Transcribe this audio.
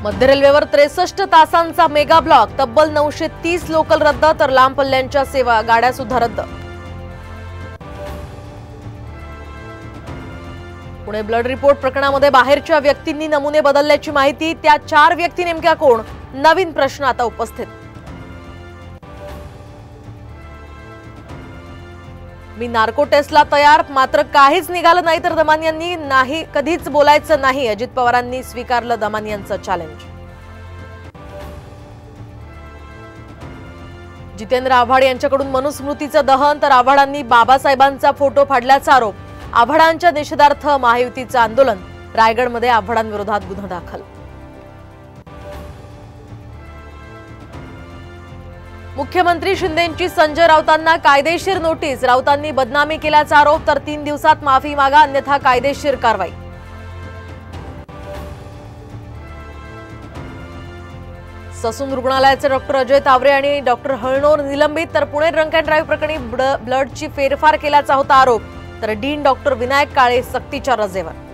मध्य रेल्वेवर 63 तासांचा mega block, तब्बल 930 local रद्द तर लांब पल्ल्यांच्या सेवा गाड्या सुद्धा रद्द। पुणे ब्लड रिपोर्ट प्रकरणामध्ये बाहेरच्या व्यक्तींनी नमुने बदलल्याची माहिती, त्या 4 व्यक्ती नेमक्या कोण? नवीन प्रश्न आता उपस्थित। मी नार्को टेस्टला तयार, मात्र काहीच निघालं नाही तर दमानियांनी नाही कधीच बोलायचं नाही, अजित पवारांनी स्वीकारलं दमानियांचं चॅलेंज। जितेंद्र आव्हाड यांच्याकडून मनुस्मृतीचं दहन तर आव्हाडांनी बाबासाहेबांचा फोटो फाडल्याचा आरोप। आव्हाडांच्या निषेधार्थ महायुतीचं आंदोलन, रायगडमध्ये आव्हाडांविरोधात गुन्हा दाखल। मुख्यमंत्री शिंदेंची संजय राऊतांना कायदेशीर नोटीस, राऊतांनी बदनामी केल्याचा आरोप तर 3 दिवसात माफी मागा अन्यथा कायदेशीर कारवाई। ससून रुग्णालयाचे डॉक्टर अजय तावरे आणि डॉक्टर हळनोर निलंबित तर पुणे ड्रंक अँड ड्राईव्ह प्रकरणी ब्लडची फेरफार केल्याचा होता आरोप तर डीन डॉक्टर विनायक काळे सक्तीच्या रजेवर।